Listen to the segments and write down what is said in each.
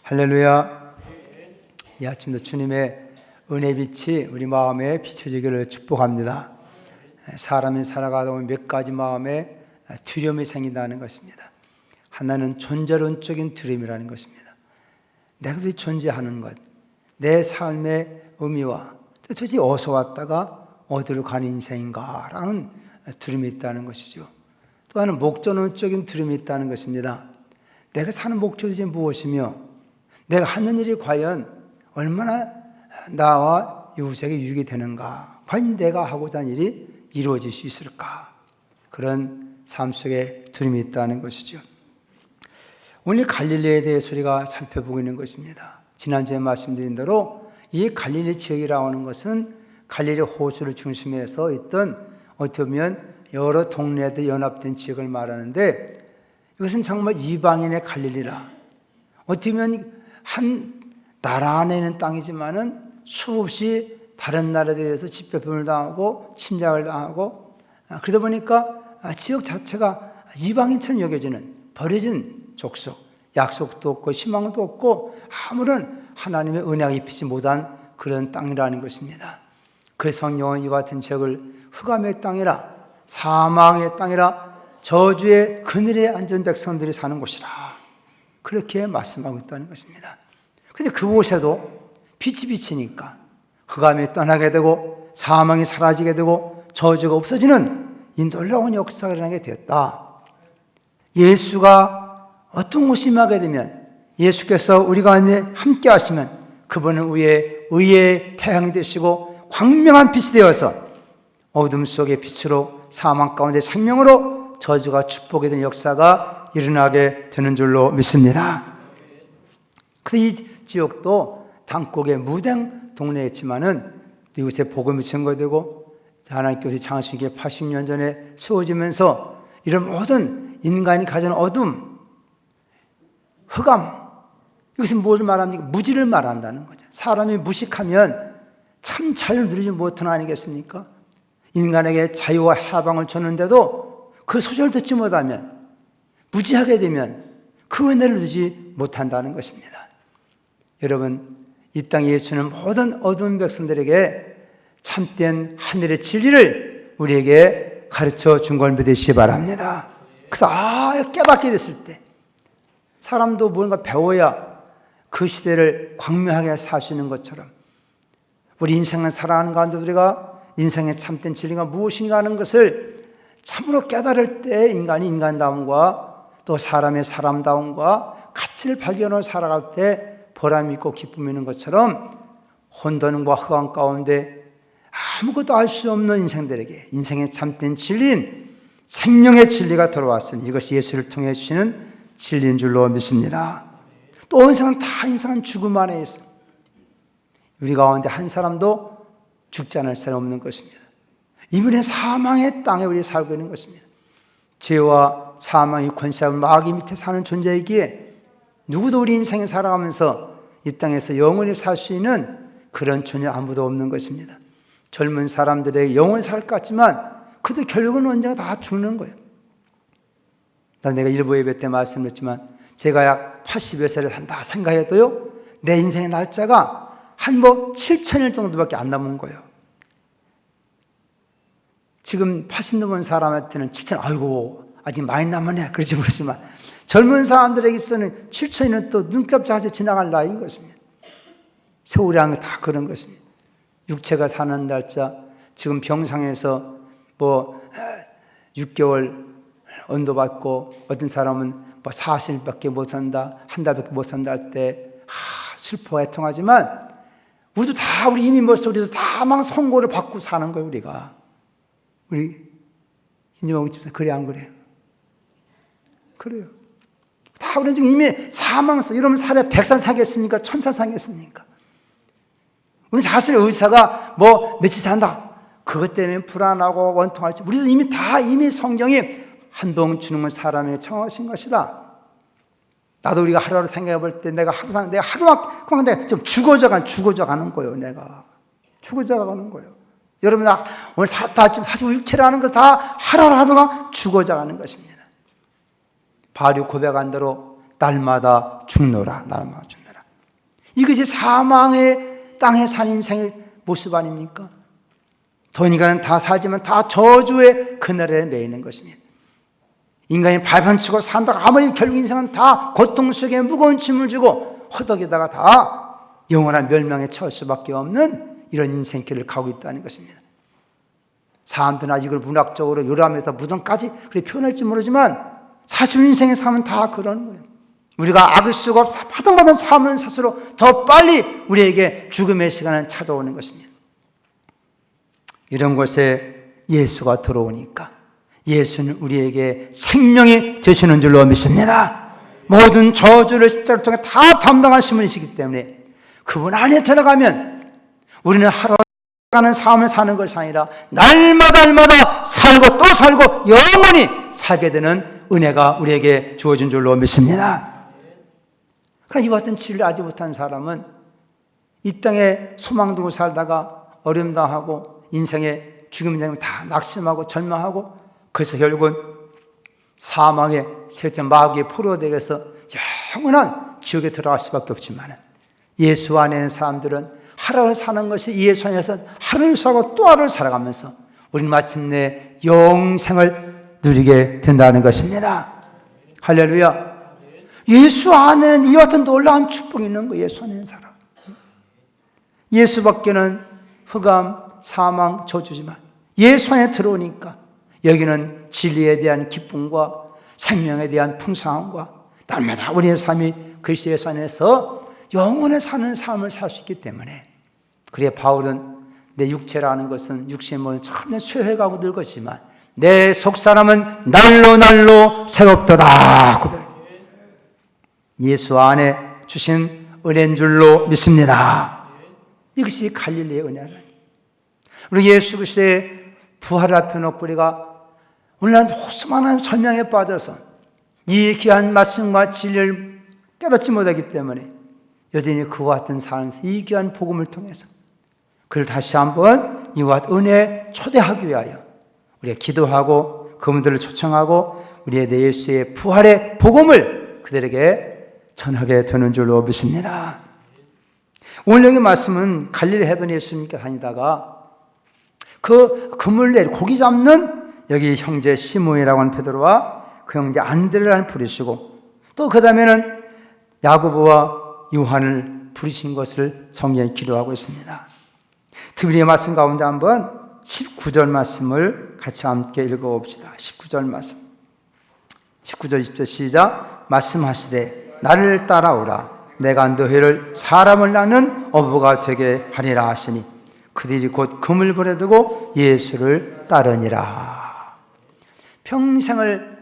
할렐루야. 이 아침도 주님의 은혜 빛이 우리 마음에 비춰지기를 축복합니다. 사람이 살아가다 보면 몇 가지 마음에 두려움이 생긴다는 것입니다. 하나는 존재론적인 두려움이라는 것입니다. 내가 도대체 존재하는 것, 내 삶의 의미와 도대체 어디서 왔다가 어디로 가는 인생인가라는 두려움이 있다는 것이죠. 또 하나는 목적론적인 두려움이 있다는 것입니다. 내가 사는 목적이 도대체 무엇이며 내가 하는 일이 과연 얼마나 나와 이웃에게 유익이 되는가, 과연 내가 하고자 하는 일이 이루어질 수 있을까, 그런 삶 속에 두려움이 있다는 것이죠. 오늘 갈릴리에 대해서 우리가 살펴보고 있는 것입니다. 지난주에 말씀드린 대로 이 갈릴리 지역이라고 하는 것은 갈릴리 호수를 중심해서 있던 어떻게 보면 여러 동네들 연합된 지역을 말하는데, 이것은 정말 이방인의 갈릴리라, 어떻게 보면 한 나라 안에 있는 땅이지만은 수없이 다른 나라에 대해서 집배품을 당하고 침략을 당하고, 그러다 보니까 지역 자체가 이방인처럼 여겨지는 버려진 족속, 약속도 없고 희망도 없고 아무런 하나님의 은혜가 입히지 못한 그런 땅이라는 것입니다. 그래서 성령은 이와 같은 지역을 흑암의 땅이라, 사망의 땅이라, 저주의 그늘에 앉은 백성들이 사는 곳이라, 그렇게 말씀하고 있다는 것입니다. 근데 그곳에도 빛이 비치니까 흑암이 떠나게 되고 사망이 사라지게 되고 저주가 없어지는 이 놀라운 역사가 일어나게 되었다. 예수가 어떤 곳이 임하게 되면, 예수께서 우리가 함께 하시면 그분은 의의 태양이 되시고 광명한 빛이 되어서 어둠 속의 빛으로, 사망 가운데 생명으로, 저주가 축복이 되는 역사가 일어나게 되는 줄로 믿습니다. 그래서 이 지역도 당국의 무당 동네였지만은 이곳에 복음이 증거되고 하나님께서 창세기 80년 전에 세워지면서 이런 모든 인간이 가진 어둠, 흑암, 이것은 뭘 말합니까? 무지를 말한다는 거죠. 사람이 무식하면 참 자유를 누리지 못하는 아니겠습니까? 인간에게 자유와 해방을 줬는데도 그 소식을 듣지 못하면, 무지하게 되면 그 은혜를 누리지 못한다는 것입니다. 여러분, 이 땅에 예수는 모든 어두운 백성들에게 참된 하늘의 진리를 우리에게 가르쳐 준 걸 믿으시기 바랍니다. 그래서 깨닫게 됐을 때, 사람도 뭔가 배워야 그 시대를 광명하게 살 수 있는 것처럼, 우리 인생을 살아가는 가운데 우리가 인생의 참된 진리가 무엇인가 하는 것을 참으로 깨달을 때 인간이 인간다움과 또 사람의 사람다움과 가치를 발견하고 살아갈 때 보람이 있고 기쁨이 있는 것처럼, 혼돈과 흑암 가운데 아무것도 알 수 없는 인생들에게 인생의 참된 진리인 생명의 진리가 들어왔으니 이것이 예수를 통해 주시는 진리인 줄로 믿습니다. 또 인생은 죽음 안에 있어. 우리 가운데 한 사람도 죽지 않을 사람 없는 것입니다. 이분의 사망의 땅에 우리 살고 있는 것입니다. 죄와 사망의 권세와 마귀 밑에 사는 존재이기에 누구도 우리 인생에 살아가면서 이 땅에서 영원히 살 수 있는 그런 존재 아무도 없는 것입니다. 젊은 사람들에게 영원히 살 것 같지만 그래도 결국은 언젠가 다 죽는 거예요. 내가 일부 예배 때 말씀드렸지만 제가 약 80여 세를 산다 생각해도요, 내 인생의 날짜가 한 7,000일 정도밖에 안 남은 거예요. 지금 80 넘은 사람한테는 7,000, 아이고 아직 많이 남았네 그러지 모르지만, 젊은 사람들에게 있어서는 7,000일은 또 눈깜짝해서 지나갈 나이인 것입니다. 세월이라는 게 다 그런 것입니다. 육체가 사는 날짜, 지금 병상에서 6개월 언도받고 어떤 사람은 40일밖에 못 산다, 한 달밖에 못 산다 할 때 슬퍼 애통하지만, 우리도 이미 우리도 다 막 선고를 받고 사는 거예요. 우리 신지봉 집사 그래 안 그래요? 그래요. 다 우리는 지금 이미 사망했어. 이러면 살에 100살 살겠습니까? 1000살 살겠습니까? 우리 사실 의사가 며칠 산다, 그것 때문에 불안하고 원통할지, 우리도 이미 성경이 한 번 주는 건 사람에게 청하신 것이다. 나도 우리가 하루하루 생각해 볼 때 내가 하루만큼 내가 좀 죽어져 가는 거예요. 내가 죽어져 가는 거예요. 여러분, 오늘 살았다 했지만 사실 육체라는 거 다 하루하루가 죽어져 가는 것입니다. 바울이 고백한 대로 날마다 죽노라, 날마다 죽노라. 이것이 사망의 땅에 산 인생의 모습 아닙니까? 인간은 다 살지만 다 저주의 그늘에 매이는 것입니다. 인간이 발판치고 산다고 아무리 결국 인생은 다 고통 속에 무거운 짐을 지고 허덕에다가 다 영원한 멸망에 처할 수밖에 없는 이런 인생길을 가고 있다는 것입니다. 사람들은 아직 이걸 문학적으로 요람에서 무덤까지 그렇게 표현할지 모르지만 사실 인생의 삶은 다 그런 거예요. 우리가 악을 쓰고 파동받은 삶을 살수로 더 빨리 우리에게 죽음의 시간은 찾아오는 것입니다. 이런 곳에 예수가 들어오니까 예수는 우리에게 생명이 되시는 줄로 믿습니다. 모든 저주를 십자가를 통해 다 담당하신 분이시기 때문에 그분 안에 들어가면 우리는 하루 가는 삶을 사는 것이 아니라 날마다 살고 또 살고 영원히 살게 되는 은혜가 우리에게 주어진 줄로 믿습니다. 그러나 이와 같은 진리를 알지 못한 사람은 이 땅에 소망 두고 살다가 어려움 당하고 인생의 죽음이 되면 다 낙심하고 절망하고 그래서 결국은 사망의 세점 마귀의 포로되어서 영원한 지옥에 들어갈 수밖에 없지만 예수 안에 있는 사람들은 하루를 사는 것이 예수 안에서 하루를 살고 또 하루를 살아가면서 우리는 마침내 영생을 누리게 된다는 것입니다. 할렐루야. 예수 안에는 이와 같은 놀라운 축복이 있는 거예요. 예수 안에 있는 사람. 예수 밖에는 흑암, 사망, 저주지만 예수 안에 들어오니까 여기는 진리에 대한 기쁨과 생명에 대한 풍성함과 날마다 우리의 삶이 그리스도 예수 안에서 영원히 사는 삶을 살 수 있기 때문에 그래 바울은 내 육체라는 것은 육신의 몸이 참 쇠해가고 늙었지만 내 속사람은 날로 새롭도다. 예수 안에 주신 은혜인 줄로 믿습니다. 이것이 갈릴리의 은혜라니. 우리 예수 그리스도의 부활을 앞에 놓고 우리가 오늘날 수많은 설명에 빠져서 이 귀한 말씀과 진리를 깨닫지 못하기 때문에 여전히 그와 같은 삶에서 이 귀한 복음을 통해서 그를 다시 한번 이와 같은 은혜에 초대하기 위하여 우리가 기도하고 그분들을 초청하고 우리의 내 예수의 부활의 복음을 그들에게 전하게 되는 줄로 믿습니다. 오늘 여기 말씀은 갈릴리 해변에 예수님께 다니다가 그 그물레 고기 잡는 여기 형제 시몬이라고 하는 베드로와 그 형제 안드레를 부르시고 또 그 다음에는 야고보와 요한을 부르신 것을 성경에 기록하고 있습니다. 특별히 말씀 가운데 한번 19절 말씀을 같이 함께 읽어봅시다. 19절 말씀. 19절 20절 시작. 말씀하시되 나를 따라오라. 내가 너희를 사람을 낳는 어부가 되게 하리라 하시니 그들이 곧 금을 버려두고 예수를 따르니라. 평생을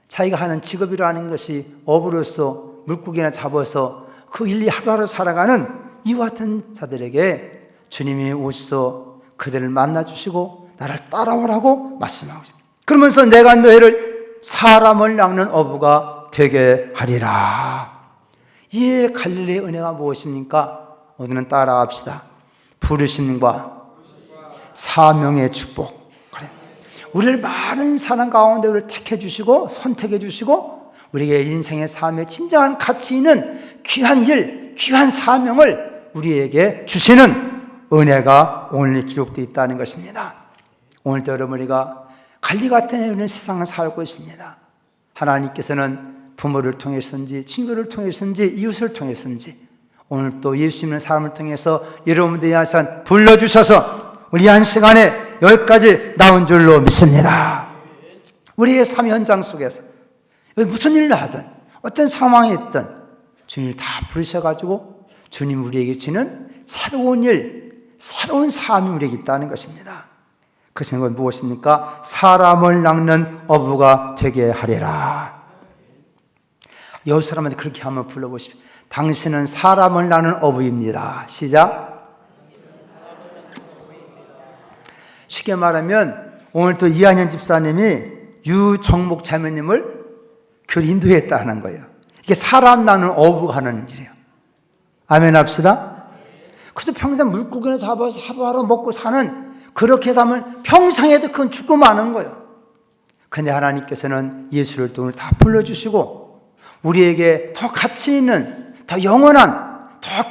자기가 하는 직업이라 하는 것이 어부로서 물고기나 잡아서 그 일리 하루하루 살아가는 이와 같은 자들에게 주님이 오셔서 그들을 만나주시고 나를 따라오라고 말씀하고 있습니다. 그러면서 내가 너희를 사람을 낚는 어부가 되게 하리라. 이 갈릴리의 은혜가 무엇입니까? 오늘은 따라합시다. 부르심과 사명의 축복. 그래. 우리를 많은 사람 가운데 우리를 택해 주시고 선택해 주시고 우리의 인생의 삶에 진정한 가치 있는 귀한 일, 귀한 사명을 우리에게 주시는 은혜가 오늘 기록되어 있다는 것입니다. 오늘도 여러분이가 갈리 같은 이런 세상을 살고 있습니다. 하나님께서는 부모를 통해서인지 친구를 통해서인지 이웃을 통해서인지 오늘 또 예수 믿는 사람을 통해서 여러분들이 항상 불러주셔서 우리 한 시간에 여기까지 나온 줄로 믿습니다. 우리의 삶 현장 속에서 무슨 일을 하든 어떤 상황이 있든 주님을 다 부르셔가지고 주님 우리에게 주는 새로운 일, 새로운 삶이 우리에게 있다는 것입니다. 그 생각은 무엇입니까? 사람을 낚는 어부가 되게 하리라. 여기 사람한테 그렇게 한번 불러보십시오. 당신은 사람을 낚는 어부입니다. 시작. 쉽게 말하면 오늘 또 이한현 집사님이 유정목 자매님을 교회 인도했다는 거예요. 이게 사람 낚는 어부가 하는 일이에요. 아멘 합시다. 그래서 평생 물고기나 잡아서 하루하루 먹고 사는 그렇게 살면 평생에도 그건 죽고 마는 거예요. 근데 하나님께서는 예수를 또 오늘 다 불러주시고 우리에게 더 가치 있는 더 영원한 더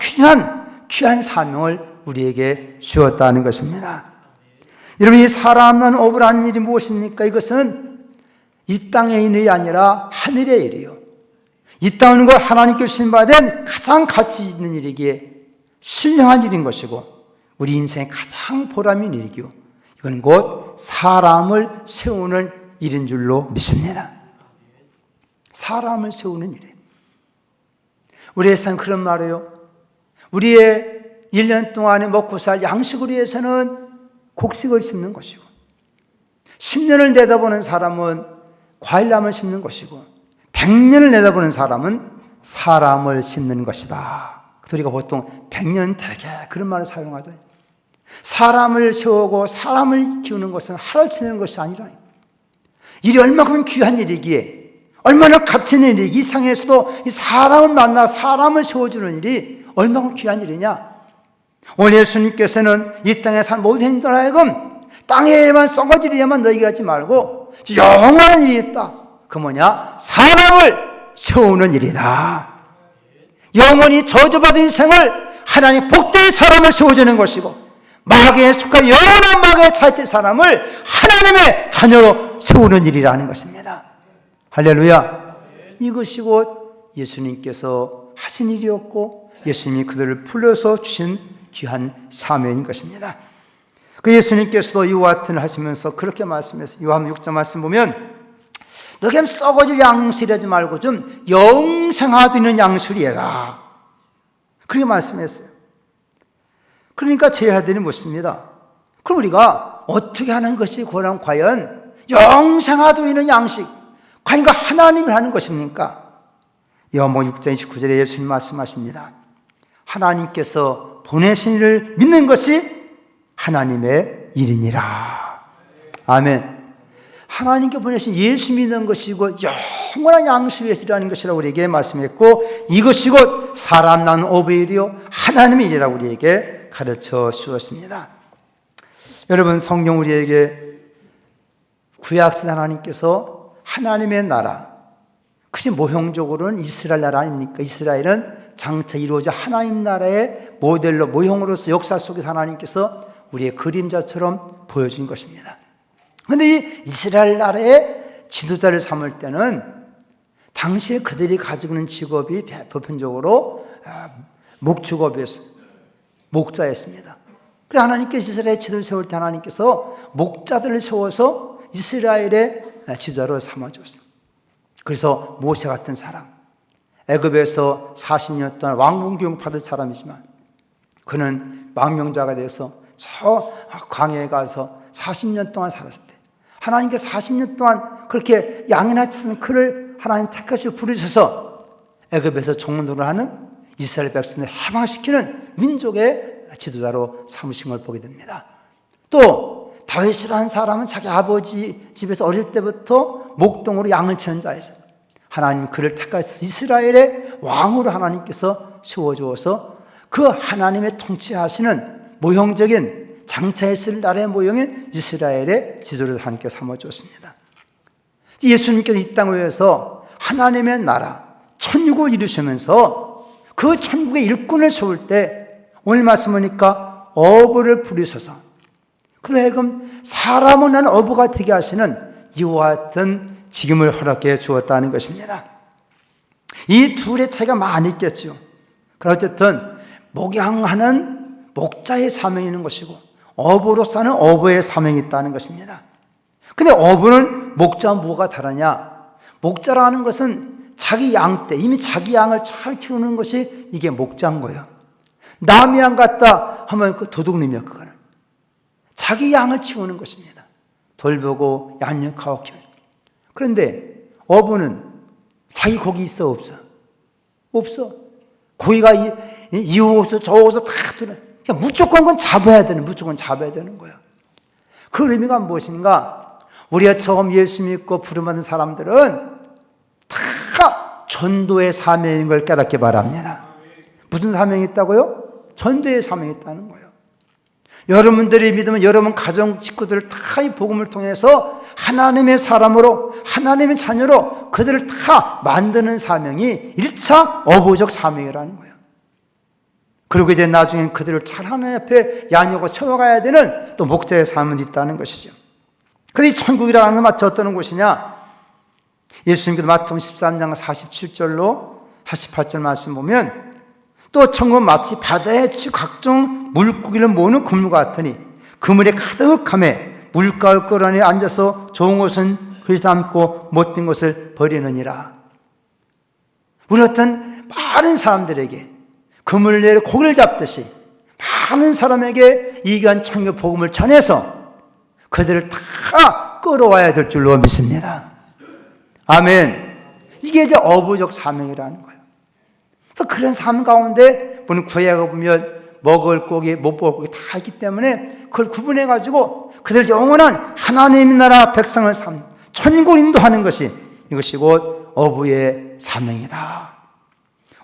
귀한 사명을 우리에게 주었다는 것입니다. 여러분, 이 사람 오브라는 일이 무엇입니까? 이것은 이 땅의 일이 아니라 하늘의 일이요. 이 땅은 것 하나님께서 신받은 가장 가치 있는 일이기에 신령한 일인 것이고 우리 인생의 가장 보람 있는 일이기요. 이건 곧 사람을 세우는 일인 줄로 믿습니다. 사람을 세우는 일이에요. 우리의 삶 그런 말이에요. 우리의 1년 동안에 먹고 살 양식을 위해서는 곡식을 심는 것이고 10년을 내다보는 사람은 과일나무를 심는 것이고 100년을 내다보는 사람은 사람을 심는 것이다. 우리가 보통 100년 되게 그런 말을 사용하죠. 사람을 세우고 사람을 키우는 것은 하루 지내는 것이 아니라 일이 얼마큼 귀한 일이기에 얼마나 가치 있는 일이기 이 상에서도 이 사람을 만나 사람을 세워주는 일이 얼마큼 귀한 일이냐. 오늘 예수님께서는 이 땅에 산 모든 인들 하여금 땅에만 썩어지려면 너희가 하지 말고 영원한 일이 있다. 그 뭐냐? 사람을 세우는 일이다. 영원히 저주받은 인생을 하나님 복된 사람을 세워주는 것이고 마귀에 속한 영원한 마귀에 차있던 사람을 하나님의 자녀로 세우는 일이라는 것입니다. 할렐루야. 이것이 곧 예수님께서 하신 일이었고 예수님이 그들을 불러서 주신 귀한 사명인 것입니다. 그 예수님께서도 이와 같은 일 하시면서 그렇게 말씀했어요. 요한복음 6장 말씀 보면 너희 썩어질 양식을 하지 말고 좀 영생하도 있는 양식을 해라. 그렇게 말씀했어요. 그러니까 제 아들이 묻습니다. 그럼 우리가 어떻게 하는 것이 과연 영생하도 있는 양식, 과연 하나님이 하는 것입니까? 요한복음 6장 29절에 예수님 말씀하십니다. 하나님께서 보내신 이를 믿는 것이 하나님의 일이니라. 아멘. 하나님께 보내신 예수 믿는 것이고 영원한 양식을 위해서라는 것이라고 우리에게 말씀했고 이것이 곧 사람 낳은 어부의 일이요 하나님의 일이라고 우리에게 가르쳐 주었습니다. 여러분, 성경 우리에게 구약신 하나님께서 하나님의 나라, 그것이 모형적으로는 이스라엘 나라 아닙니까? 이스라엘은 장차 이루어져 하나님 나라의 모델로 모형으로서 역사 속에서 하나님께서 우리의 그림자처럼 보여준 것입니다. 그런데 이 이스라엘 나라의 지도자를 삼을 때는 당시에 그들이 가지고 있는 직업이 보편적으로 목축업이었어요. 목자였습니다. 그래서 하나님께서 이스라엘의 지도를 세울 때 하나님께서 목자들을 세워서 이스라엘의 지도자로 삼아줬어요. 그래서 모세 같은 사람, 애굽에서 40년 동안 왕궁 교육 받은 사람이지만 그는 망명자가 돼서 저 광야에 가서 40년 동안 살았을 때 하나님께서 40년 동안 그렇게 양이나 치는 그를 하나님 택하시고 부르셔서 애굽에서 종노릇을 하는 이스라엘 백성을 해방시키는 민족의 지도자로 삼으신 걸 보게 됩니다. 또 다윗이라는 사람은 자기 아버지 집에서 어릴 때부터 목동으로 양을 치는 자였어요. 하나님 그를 택하셔서 이스라엘의 왕으로 하나님께서 세워주어서 그 하나님의 통치하시는 모형적인 장차 있을 나라의 모형인 이스라엘의 지도를 하나님께 삼아주었습니다. 예수님께서 이 땅을 위해서 하나님의 나라, 천국을 이루시면서 그 천국의 일꾼을 세울 때 오늘 말씀 보니까 어부를 부르셔서 그러하여금 사람을 낳은 어부가 되게 하시는 이와 같은 직임을 허락해 주었다는 것입니다. 이 둘의 차이가 많이 있겠죠. 그러나 어쨌든 목양하는 목자의 사명이 있는 것이고 어부로서는 어부의 사명이 있다는 것입니다. 근데 어부는 목자와 뭐가 다르냐? 목자라는 것은 자기 양 때 이미 자기 양을 잘 키우는 것이 이게 목자인 거예요. 남의 양 같다 하면 그 도둑놈이야. 그거는 자기 양을 키우는 것입니다. 돌보고 양육하고 키우는. 그런데 어부는 자기 고기 있어 없어? 없어. 고기가 이 옷을 저 옷을 다 들어. 그러니까 무조건 그건 잡아야 되는, 무조건 잡아야 되는 거예요. 그 의미가 무엇인가? 우리가 처음 예수 믿고 부름받은 사람들은 다 전도의 사명인 걸 깨닫기 바랍니다. 무슨 사명이 있다고요? 전도의 사명이 있다는 거예요. 여러분들이 믿으면 여러분 가정 식구들을 다 이 복음을 통해서 하나님의 사람으로 하나님의 자녀로 그들을 다 만드는 사명이 1차 어부적 사명이라는 거예요. 그리고 이제 나중엔 그들을 잘 하나님 앞에 양육하고 세워가야 되는 또 목자의 삶은 있다는 것이죠. 그런데 이 천국이라는 건 마치 어떤 곳이냐? 예수님께서 마태복음 13장 47절로 48절 말씀 보면 또 천국은 마치 바다에 치고 각종 물고기를 모으는 그물 같으니 그물에 가득함에 물가를 끌어내 앉아서 좋은 것은 그리 담고 못된 것을 버리느니라. 우리 어떤 많은 사람들에게 그물을 내려 고기를 잡듯이 많은 사람에게 이 귀한 천국 복음을 전해서 그들을 다 끌어와야 될 줄로 믿습니다. 아멘. 이게 이제 어부적 사명이라는 거예요. 그래서 그런 삶 가운데 우리는 구약에 보면 먹을 고기, 못 먹을 고기 다 있기 때문에 그걸 구분해가지고 그들 영원한 하나님의 나라 백성을 천국을 인도하는 것이 이것이 곧 어부의 사명이다.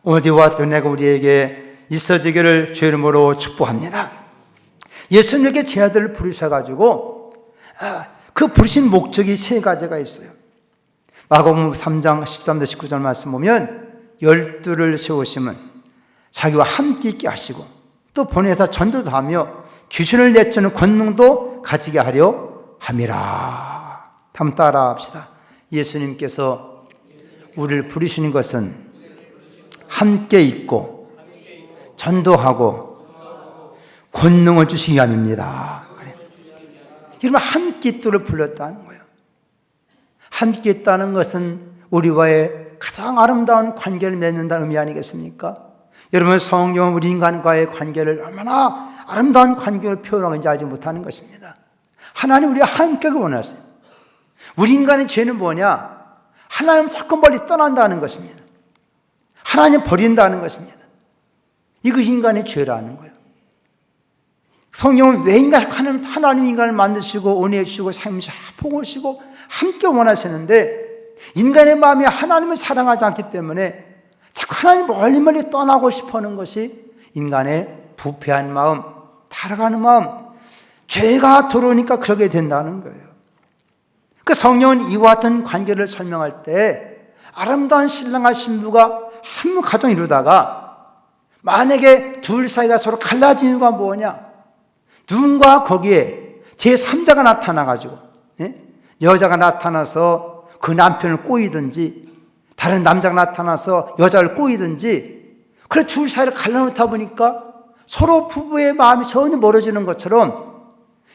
오늘과 은혜가 우리에게 있어지기를 주의 이름으로 축복합니다. 예수님에게 제 아들을 부르셔가지고 그 부르신 목적이 세 가지가 있어요. 마가복음 3장 13절 19절 말씀 보면 12를 세우시면 자기와 함께 있게 하시고 또 보내서 전도도 하며 귀신을 내쫓는 권능도 가지게 하려 함이라. 한번 따라 합시다. 예수님께서 우리를 부르시는 것은 함께 있고 전도하고 권능을 주시기 위함입니다. 그러면 함께 있도록 불렀다는 거예요. 함께 있다는 것은 우리와의 가장 아름다운 관계를 맺는다는 의미 아니겠습니까? 여러분, 성령은 우리 인간과의 관계를 얼마나 아름다운 관계를 표현하고 있는지 알지 못하는 것입니다. 하나님 우리와 함께를 원하세요. 우리 인간의 죄는 뭐냐? 하나님 자꾸 멀리 떠난다는 것입니다. 하나님 버린다는 것입니다. 이것이 인간의 죄라는 거예요. 성령은 왜 하나님 인간을 만드시고 은혜 주시고 삶으시고 복을 주시고 함께 원하시는데 인간의 마음이 하나님을 사랑하지 않기 때문에 자꾸 하나님 멀리 떠나고 싶어하는 것이 인간의 부패한 마음, 타락하는 마음, 죄가 들어오니까 그러게 된다는 거예요. 그 성령은 이와 같은 관계를 설명할 때 아름다운 신랑과 신부가 한 가정 이루다가 만약에 둘 사이가 서로 갈라진 이유가 뭐냐? 누군가 거기에 제3자가 나타나가지고 여자가 나타나서 그 남편을 꼬이든지 다른 남자가 나타나서 여자를 꼬이든지 그래 둘 사이를 갈라놓다 보니까 서로 부부의 마음이 전혀 멀어지는 것처럼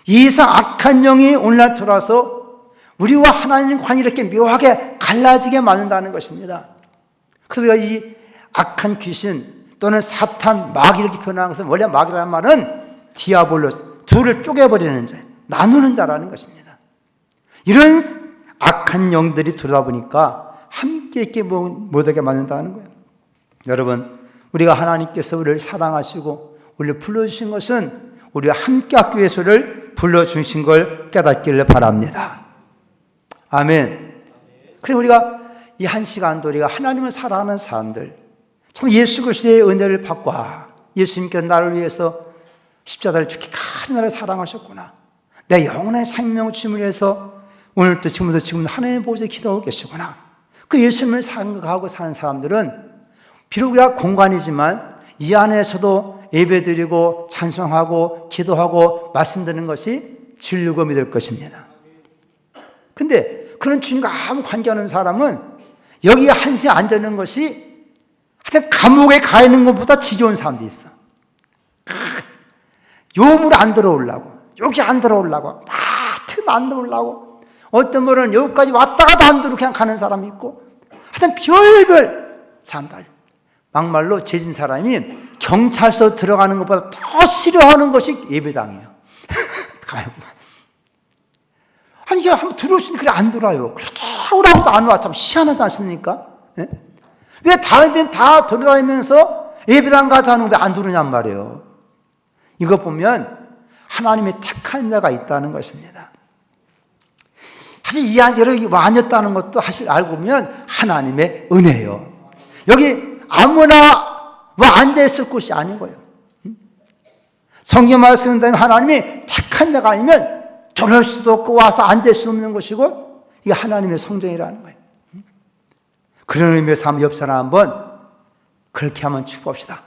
이상 악한 영이 오늘날 돌아서 우리와 하나님 관계를 이렇게 묘하게 갈라지게 만든다는 것입니다. 그래서 우리가 이 악한 귀신 또는 사탄, 마귀 이렇게 표현하는 것은 원래 마귀라는 말은 디아볼로스, 둘을 쪼개버리는 자, 나누는 자라는 것입니다. 이런 악한 영들이 들어다 보니까 함께 있게 못하게 만든다는 거예요. 여러분, 우리가 하나님께서 우리를 사랑하시고 우리를 불러주신 것은 우리와 함께 하기 위해서를 불러주신 걸 깨닫기를 바랍니다. 아멘. 그래 우리가 이 한 시간도 우리가 하나님을 사랑하는 사람들, 참 예수 그리스도의 은혜를 받고 예수님께서 나를 위해서 십자가를 죽기까지 나를 사랑하셨구나. 내 영혼의 생명을 주심을 위해서 오늘도 지금도 하나님의 보좌에 기도하고 계시구나. 그 예수님을 생각하고 사는 사람들은 비록 우리가 공간이지만 이 안에서도 예배드리고 찬송하고 기도하고 말씀 듣는 것이 즐거움이 될 것입니다. 근데 그런 주님과 아무 관계없는 사람은 여기 한시에 앉아있는 것이 하여튼 감옥에 가 있는 것보다 지겨운 사람도 있어. 요물 안 들어오려고, 여기 안 들어오려고, 틈 안 들어오려고, 어떤 분은 여기까지 왔다가도 안 들어오고 그냥 가는 사람이 있고, 하여튼 별별 사람들. 막말로 죄진 사람이 경찰서 들어가는 것보다 더 싫어하는 것이 예배당이에요. 가요. 아니, 이제 한번 들어오시니 그래 안 들어와요. 그렇게 오라고도 안 와. 참 희한하지 않습니까? 네? 왜 다른 데는 다 돌아다니면서 예배당 가서 하는 거 왜 안 들어오냔 말이에요. 이거 보면 하나님의 택한 자가 있다는 것입니다. 사실 이 안에 여기 와녔다는 것도 사실 알고 보면 하나님의 은혜예요. 여기 아무나 앉아있을 곳이 아닌 거예요. 성경 말씀 때문에 하나님이 택한 자가 아니면 들어올 수도 없고 와서 앉을 수 없는 것이고 이게 하나님의 성전이라는 거예요. 그런 의미에서 한번 옆 사람 한번 그렇게 한번 축복합시다.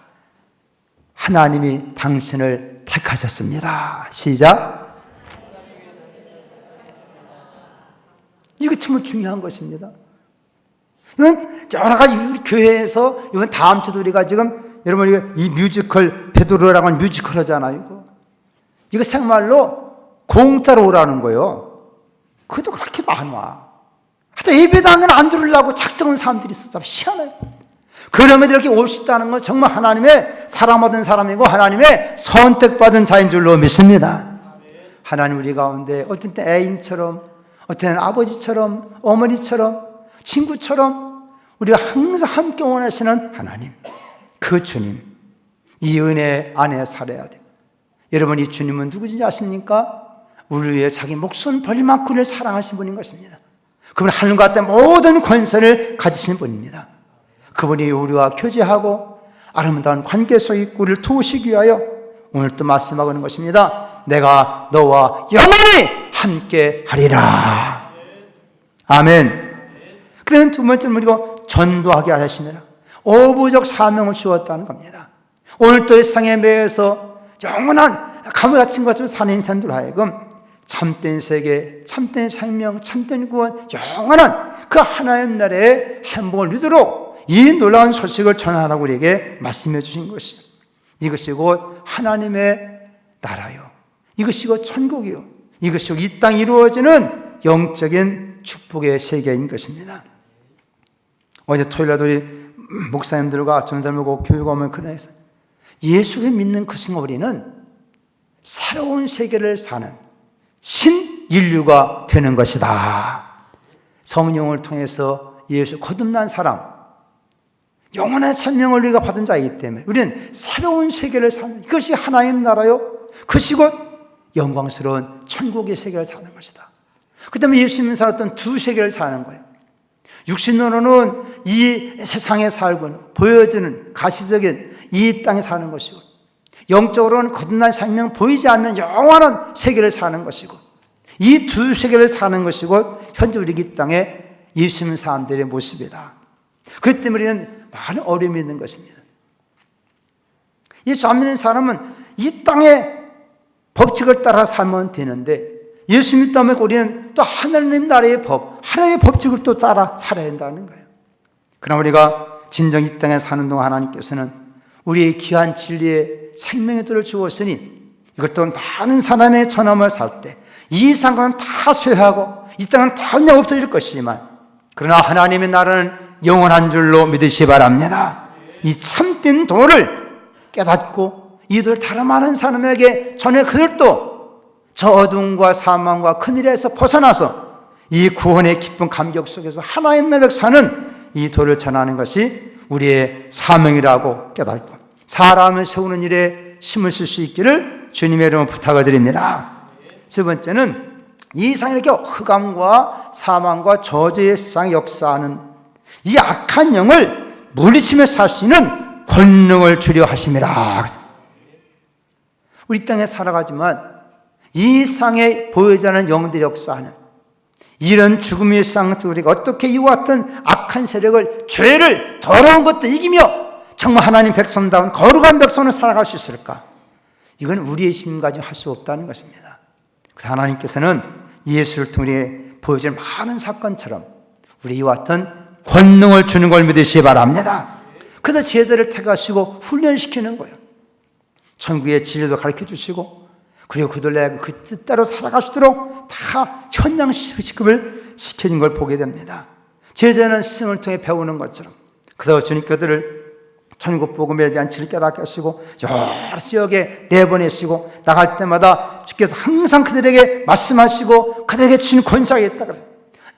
하나님이 당신을 택하셨습니다. 시작. 이거 정말 중요한 것입니다. 이건 여러 가지 우리 교회에서 이번 다음 주도 우리가 지금 여러분 이 뮤지컬 베드로라고 하는 뮤지컬 하잖아요. 이거 생말로 공짜로 오라는 거예요. 그것도 그렇게도 안 와. 하여튼 예배당은 안 들으려고 작정한 사람들이 있어. 참 희한해. 그럼에도 이렇게 올 수 있다는 건 정말 하나님의 사랑받은 사람이고 하나님의 선택받은 자인 줄로 믿습니다. 하나님 우리 가운데 어떤 때 애인처럼, 어떤 때는 아버지처럼, 어머니처럼, 친구처럼 우리가 항상 함께 원하시는 하나님, 그 주님, 이 은혜 안에 살아야 돼요. 여러분, 이 주님은 누구인지 아십니까? 우리 위해 자기 목숨 버릴 만큼 우리를 사랑하신 분인 것입니다. 그분은 하늘과 땅 모든 권세를 가지신 분입니다. 그분이 우리와 교제하고 아름다운 관계 속에 있고 우리를 도우시기 위하여 오늘 또 말씀하고 있는 것입니다. 내가 너와 영원히 함께 하리라. 아멘. 그 다음에 두 번째는 우리가 전도하게 하시느라 어부적 사명을 주었다는 겁니다. 오늘 또 이 세상에 매여서 영원한 가물 갇힌 것으로 사는 인생들 하여금 참된 세계, 참된 생명, 참된 구원, 영원한 그 하나님 나라의 행복을 누리도록 이 놀라운 소식을 전하라고 우리에게 말씀해 주신 것이요. 이것이 곧 하나님의 나라요. 이것이 곧 천국이요. 이것이 곧 이 땅에 이루어지는 영적인 축복의 세계인 것입니다. 어제 토요일날 우리 목사님들과 전사들과 교육하면 그날에서 예수를 믿는 그 순간 우리는 새로운 세계를 사는 신인류가 되는 것이다. 성령을 통해서 예수 거듭난 사람, 영원한 생명을 우리가 받은 자이기 때문에 우리는 새로운 세계를 사는, 이것이 하나님 나라요, 그것이 곧 영광스러운 천국의 세계를 사는 것이다. 그 다음에 예수님이 살았던 두 세계를 사는 거예요. 육신으로는 이 세상에 살고 보여주는 가시적인 이 땅에 사는 것이고, 영적으로는 거듭난 생명, 보이지 않는 영원한 세계를 사는 것이고, 이 두 세계를 사는 것이고 현재 우리 이 땅에 예수 믿는 사람들의 모습이다. 그렇기 때문에 우리는 많은 어려움이 있는 것입니다. 예수 안 믿는 사람은 이 땅의 법칙을 따라 살면 되는데, 예수 믿다면 우리는 또 하나님 나라의 법, 하나님의 법칙을 또 따라 살아야 한다는 거예요. 그러나 우리가 진정 이 땅에 사는 동안 하나님께서는 우리의 귀한 진리의 생명의 들을 주었으니 이것도 많은 사람의 전함을 살 때 이 상관은 다 쇠하고 이 땅은 다 그냥 없어질 것이지만, 그러나 하나님의 나라는 영원한 줄로 믿으시기 바랍니다. 이 참된 도를 깨닫고 이들 다른 많은 사람에게 전해 그들도 저 어둠과 사망과 큰일에서 벗어나서 이 구원의 기쁜 감격 속에서 하나님 나라를 사는 이 도를 전하는 것이 우리의 사명이라고 깨닫고 사람을 세우는 일에 힘을 쓸 수 있기를 주님의 이름으로 부탁을 드립니다. 세 번째는 이 세상에 이렇게 흑암과 사망과 저주의 세상에 역사하는 이 악한 영을 물리치며 살 수 있는 권능을 주려 하심이라. 우리 땅에 살아가지만 이 세상에 보이지 않는 영들이 역사하는 이런 죽음의 세상 속에 우리가 어떻게 이와 같은 악한 세력을, 죄를, 더러운 것도 이기며 정말 하나님 백성다운 거룩한 백성으로 살아갈 수 있을까? 이건 우리의 힘 가지고 할 수 없다는 것입니다. 그래서 하나님께서는 예수를 통해 보여준 많은 사건처럼 우리 이와 같은 권능을 주는 걸 믿으시기 바랍니다. 그래서 제자를 택하시고 훈련시키는 거예요. 천국의 진리도 가르쳐 주시고, 그리고 그들 그 뜻대로 살아갈 수 있도록 다 현장식급을 시키는 걸 보게 됩니다. 제자는 스승을 통해 배우는 것처럼, 그래서 주님 그들을 천국 복음에 대한 진리를 깨닫게 하시고 여러 지역에 내보내시고 나갈 때마다 주께서 항상 그들에게 말씀하시고 그들에게 주신 권세가 있다 그래서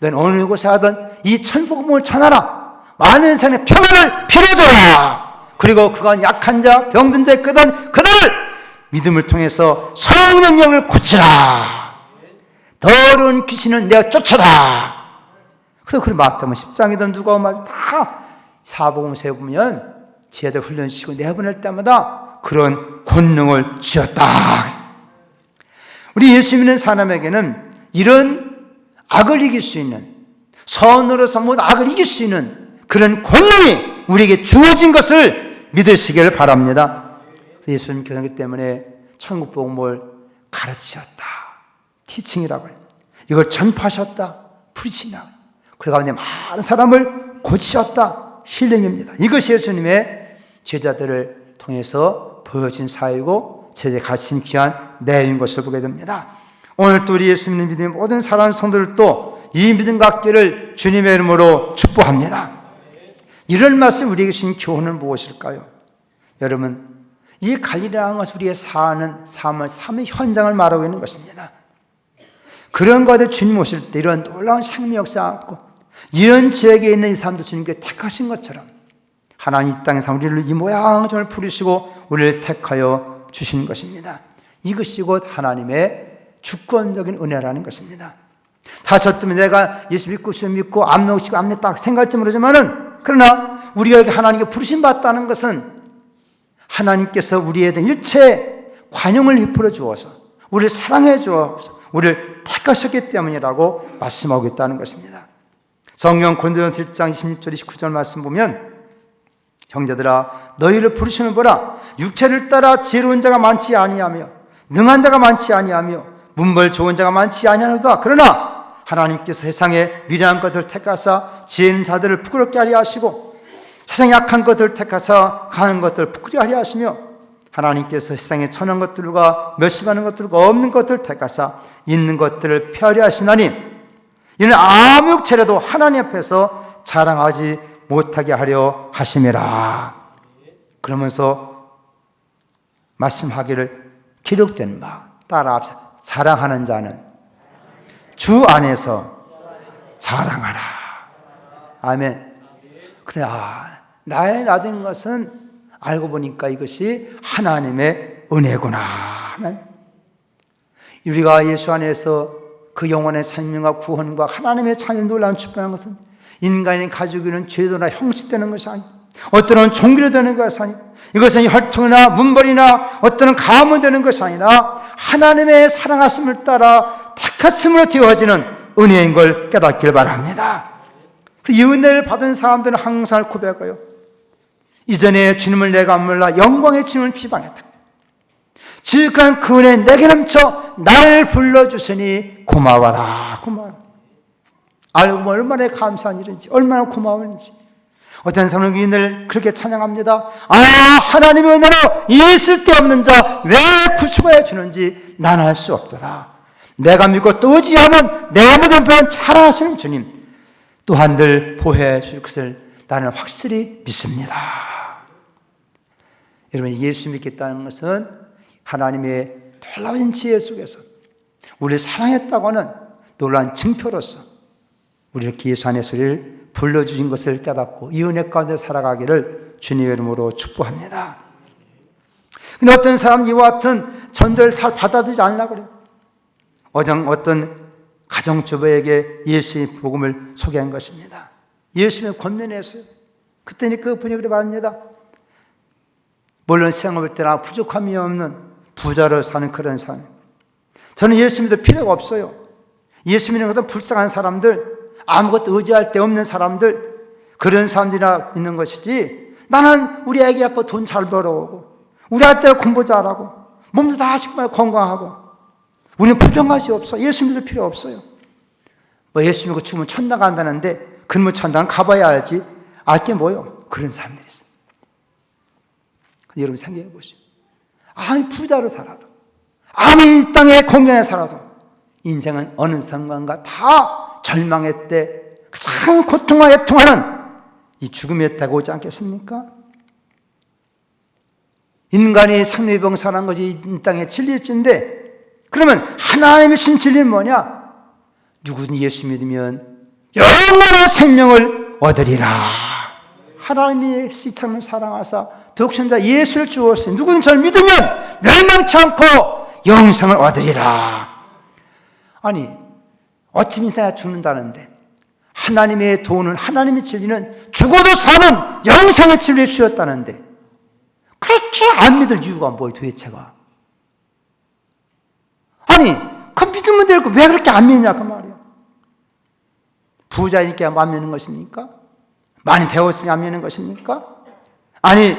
너는 어느 곳에 하든 이 천국 복음을 전하라. 많은 사람의 평안을 빌어줘라. 그리고 그간 약한 자, 병든 자에 끄던 그들을 믿음을 통해서 성령령을 고치라. 더러운 귀신은 내가 쫓아라. 그래서 그 마태복음 10장이든 누가 말도 다 사복음서에 보면 제자들 훈련시키고 내보낼 때마다 그런 권능을 주었다. 우리 예수 믿는 사람에게는 이런 악을 이길 수 있는, 선으로서 모든 악을 이길 수 있는 그런 권능이 우리에게 주어진 것을 믿으시기를 바랍니다. 예수님께서 그렇기 때문에 천국 복음을 가르치셨다. 티칭이라고 해요. 이걸 전파하셨다. 프리칭이라고 해요. 그 가운데 많은 사람을 고치셨다. 힐링입니다. 이것이 예수님의 제자들을 통해서 보여진 사회이고 제자의 가르친 귀한 내용인 것을 보게 됩니다. 오늘 또 우리 예수님을 믿는 모든 사랑하는 성도들도 이 믿음과 학교를 주님의 이름으로 축복합니다. 이런 말씀 우리에게 주신 교훈은 무엇일까요? 여러분, 이 갈릴리라는 것은 우리의 사는 삶의 현장을 말하고 있는 것입니다. 그런 것에 주님 오실 때 이런 놀라운 생명 역사가 있고 이런 지역에 있는 이 사람도 주님께 택하신 것처럼 하나님 이 땅에서 우리를 이 모양처럼 부르시고 우리를 택하여 주시는 것입니다. 이것이 곧 하나님의 주권적인 은혜라는 것입니다. 다섯 때문에 내가 예수 믿고 주 믿고 암 놓으시고 암 냈다 생각할지 모르지만은 그러나 우리가 이렇게 하나님께 부르심 받다는 것은 하나님께서 우리에 대한 일체 관용을 베풀어 주어서 우리를 사랑해 주어서 우리를 택하셨기 때문이라고 말씀하고 있다는 것입니다. 성경 고린도전서 1장 26절 29절 말씀 보면 형제들아 너희를 부르시는 보라 육체를 따라 지혜로운 자가 많지 아니하며 능한 자가 많지 아니하며 문벌 좋은 자가 많지 아니하노다. 그러나 하나님께서 세상에 미련한 것들을 택하사 지혜 있는 자들을 부끄럽게 하려 하시고 세상에 약한 것들을 택하사 강한 것들을 부끄럽게 하려 하시며 하나님께서 세상에 천한 것들과 멸시하는 것들과 없는 것들을 택하사 있는 것들을 폐하려 하시나니 이는 아무 육체라도 하나님 앞에서 자랑하지 못하게 하려 하심이라. 그러면서 말씀하기를 기록된 바 따라 자랑하는 자는 주 안에서 자랑하라. 아멘. 근데 나의 나된 것은 알고 보니까 이것이 하나님의 은혜구나. 우리가 예수 안에서 그 영혼의 생명과 구원과 하나님의 찬양 놀라운 축복하는 것은 인간이 가지고 있는 죄도나 형식되는 것이 아니고 어떤 종기로 되는 것이 아니고 이것은 혈통이나 문벌이나 어떤 가문 되는 것이 아니라 하나님의 사랑하심을 따라 택하심으로 되어지는 은혜인 걸 깨닫길 바랍니다. 이 은혜를 받은 사람들은 항상 고백해요. 이전에 주님을 내가 몰라 영광의 주님을 비방했다. 지극한 그 은혜 내게 넘쳐 날 불러주시니 고마워라. 고마워라. 알고 보면 얼마나 감사한 일인지 얼마나 고마운지. 어떤 사람은 이 은혜를 그렇게 찬양합니다. 하나님의 은혜로 있을 데 없는 자 왜 구속하여 주는지 난 알 수 없도다. 내가 믿고 또 의지하면 내 모든 편 잘하시는 주님 또한 늘 보호해 줄 것을 나는 확실히 믿습니다. 여러분, 예수 믿겠다는 것은 하나님의 놀라운 지혜 속에서 우리를 사랑했다고 하는 놀라운 증표로서 우리 이렇게 예수 안의 소리를 불러주신 것을 깨닫고 이 은혜 가운데 살아가기를 주님의 이름으로 축복합니다. 근데 어떤 사람 이와 같은 전도를 잘 받아들이지 않으려고 그래요. 어떤 가정주부에게 예수의 복음을 소개한 것입니다. 예수님을 권면했어요. 그때니 그 분이 그래 말합니다. 물론 생업을 때나 부족함이 없는 부자로 사는 그런 삶. 저는 예수 믿을 필요가 없어요. 예수 믿는 것은 불쌍한 사람들, 아무것도 의지할 데 없는 사람들, 그런 사람들이나 있는 것이지 나는 우리 애기 아빠 돈 잘 벌어오고 우리 아들 공부 잘하고 몸도 다 건강하고 우리는 부정할 수 없어. 예수 믿을 필요 없어요. 예수 믿고 죽으면 천당 간다는데 그러면 천당 가봐야 알지 알게 뭐요? 그런 사람들이 있어요. 여러분 생각해 보시오. 아무리 부자로 살아도 아무리 이 땅에 공경에 살아도 인생은 어느 순간가 다 절망의 때 가장 고통과 애통하는 이 죽음의 때가 오지 않겠습니까? 인간이 생로병사라는 것이 이 땅의 진리일진데 그러면 하나님의 신 진리는 뭐냐? 누구든 예수 믿으면 영원한 생명을 얻으리라. 하나님이 이처럼 사랑하사 독생자 예수를 주었으니 누구든 저를 믿으면 멸망치 않고 영생을 얻으리라. 아니 어찌 인생이 죽는다는데 하나님의 도는 하나님의 진리는 죽어도 사는 영생의 진리를 주셨다는데 그렇게 안 믿을 이유가 뭐예요 도대체가? 아니 그 믿으면 되고 왜 그렇게 안 믿냐 그 말이에요. 부자이니까 안 믿는 것입니까? 많이 배웠으니 안 믿는 것입니까? 아니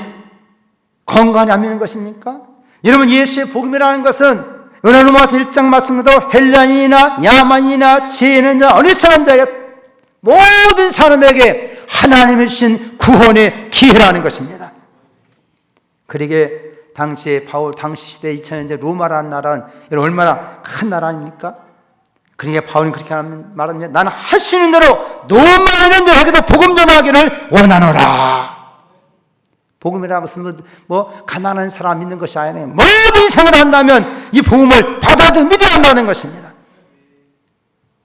건강이 안 믿는 것입니까? 여러분, 예수의 복음이라는 것은 요나로마서 1장 말씀대로 헬란이나 야만이나 지혜는 자 어느 사람자에게 모든 사람에게 하나님이 주신 구원의 기회라는 것입니다. 그러게 당시에 당시 시대 2000년 전 로마라는 나라는 얼마나 큰 나라 아닙니까? 그러니까 바울은 그렇게 말합니다. 나는 할 수 있는 대로 너만 있는 대로 복음 전하기를 원하노라. 복음이라는 것은 가난한 사람 믿는 것이 아니에요. 모든 생을 한다면 이 복음을 받아들여 믿어야 한다는 것입니다.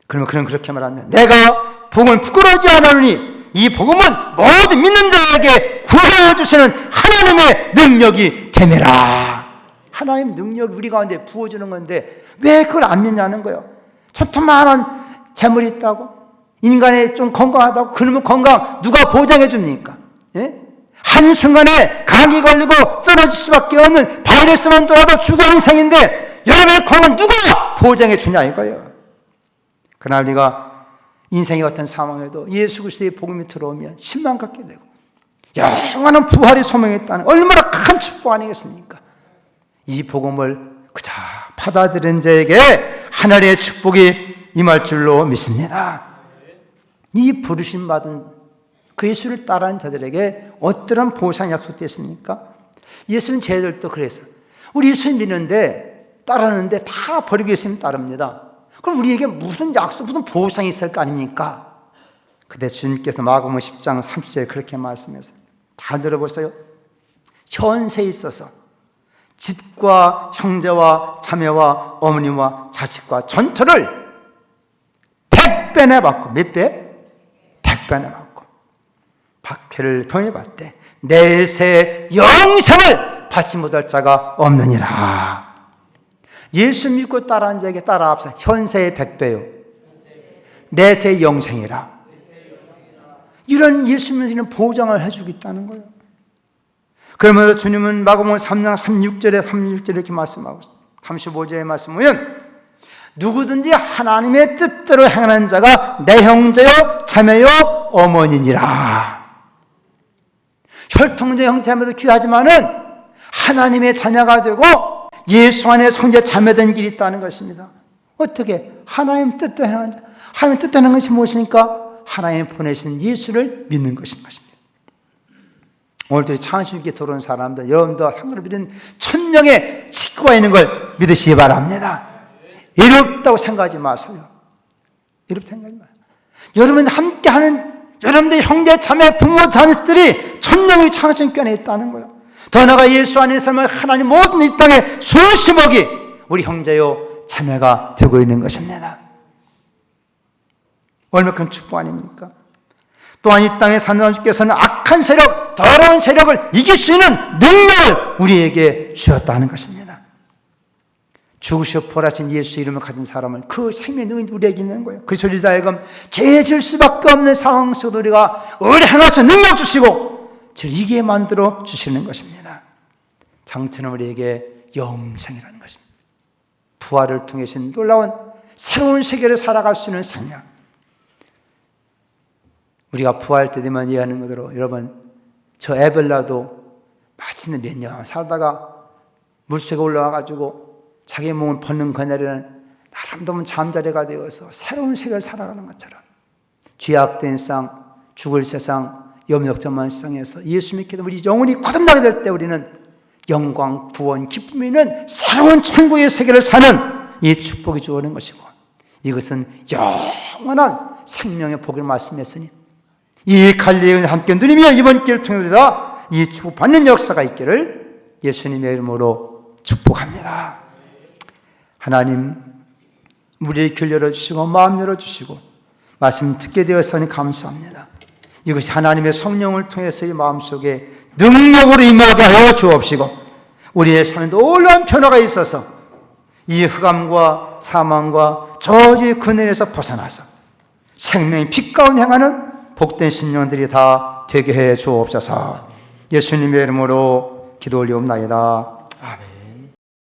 그러면 그는 그렇게 말하면 내가 복음을 부끄러워하지 않으니 이 복음은 모든 믿는 자에게 구원을 주시는 하나님의 능력이 됨이라. 하나님의 능력이 우리 가운데 부어주는 건데 왜 그걸 안 믿냐는 거예요. 조그마한 재물이 있다고? 인간이 좀 건강하다고? 그러면 건강 누가 보장해 줍니까? 예? 한순간에 감기 걸리고 쓰러질 수밖에 없는 바이러스만 돌아도 죽은 인생인데 여러분의 건강 누가 보장해 주냐 이거예요. 그러나 우리가 인생의 어떤 상황에도 예수 그리스도의 복음이 들어오면 신망 갖게 되고 영원한 부활이 소명했다는 얼마나 큰 축복 아니겠습니까? 이 복음을 그저 받아들인 자에게 하나님의 축복이 임할 줄로 믿습니다. 이 부르심 받은 그 예수를 따르는 자들에게 어떠한 보상이 약속됐습니까? 예수는 제자들도 그래서 우리 예수 믿는데 따르는데 다 버리고 있으면 따릅니다. 그럼 우리에게 무슨 약속, 무슨 보상이 있을 거 아닙니까? 그때 주님께서 마가복음 10장 30절에 그렇게 말씀하셨어요. 잘 들어보세요. 현세에 있어서 집과 형제와 자매와 어머니와 자식과 전토를 100배나 받고 몇 배? 100배나 받고 박해를 병해받되 내세 영생을 받지 못할 자가 없느니라. 예수 믿고 따라한 자에게 따라합시다. 현세의 100배요. 내세 영생이라. 이런 예수 믿는 보장을 해주겠다는 거예요. 그러면서 주님은 마가복음 3장 36절에 이렇게 말씀하고 35절에 말씀하면 누구든지 하나님의 뜻대로 행하는 자가 내 형제요 자매요 어머니니라. 혈통적 형제자매도 귀하지만은 하나님의 자녀가 되고 예수 안에 형제 자매된 길이 있다는 것입니다. 어떻게? 하나님 뜻대로 행하는 자. 하나님 뜻대로 하는 것이 무엇입니까? 하나님 보내신 예수를 믿는 것인 것입니다. 오늘도 창조주께 들어온 사람들, 여러분도 하나님을 믿는 천명의 식구가 있는 걸 믿으시기 바랍니다. 이롭다고 생각하지 마세요. 이롭다고 생각하지 마세요. 여러분 함께하는 여러분들 형제, 자매, 부모, 자녀들이 천명의 창조주께 안에 있다는 거예요. 더 나아가 예수 안에 있으면 하나님 모든 이 땅의 수십억이 우리 형제요 자매가 되고 있는 것입니다. 얼마나 큰 축복 아닙니까? 또한 이 땅에 사는 주께서는 악한 세력, 더러운 세력을 이길 수 있는 능력을 우리에게 주었다는 것입니다. 죽으시어 부활하신 예수 이름을 가진 사람은 그 생명의 능력이 우리에게 있는 거예요. 그래서 우리 다이금 죄 질 수밖에 없는 상황 속에서 우리가 의를 행하셔 능력 주시고 저를 이기게 만들어 주시는 것입니다. 장처는 우리에게 영생이라는 것입니다. 부활을 통해서 놀라운 새로운 세계를 살아갈 수 있는 생명. 우리가 부활 때 되면 이해하는 것으로 여러분 저 에벨라도 마침내 몇 년 살다가 물속에 올라와가지고 자기 몸을 벗는 그날에는 나름대로 잠자리가 되어서 새로운 세계를 살아가는 것처럼 죄악된 세상, 죽을 세상, 염려점한 세상에서 예수 믿게 되면 우리 영혼이 거듭나게 될 때 우리는 영광, 구원, 기쁨이 있는 새로운 천국의 세계를 사는 이 축복이 주어지는 것이고 이것은 영원한 생명의 복을 말씀했으니 이 갈릴리에 함께 누리며 이번 길을 통해서 이 축복받는 역사가 있기를 예수님의 이름으로 축복합니다. 하나님 우리의 길 열어주시고 마음 열어주시고 말씀 듣게 되어서니 감사합니다. 이것이 하나님의 성령을 통해서 이 마음속에 능력으로 임하게 하여 주옵시고 우리의 삶에 놀라운 변화가 있어서 이 흑암과 사망과 저주의 근원에서 벗어나서 생명의 빛 가운데 행하는 복된 심령들이 다 되게 해 주옵소서. 예수님의 이름으로 기도 올리옵나이다.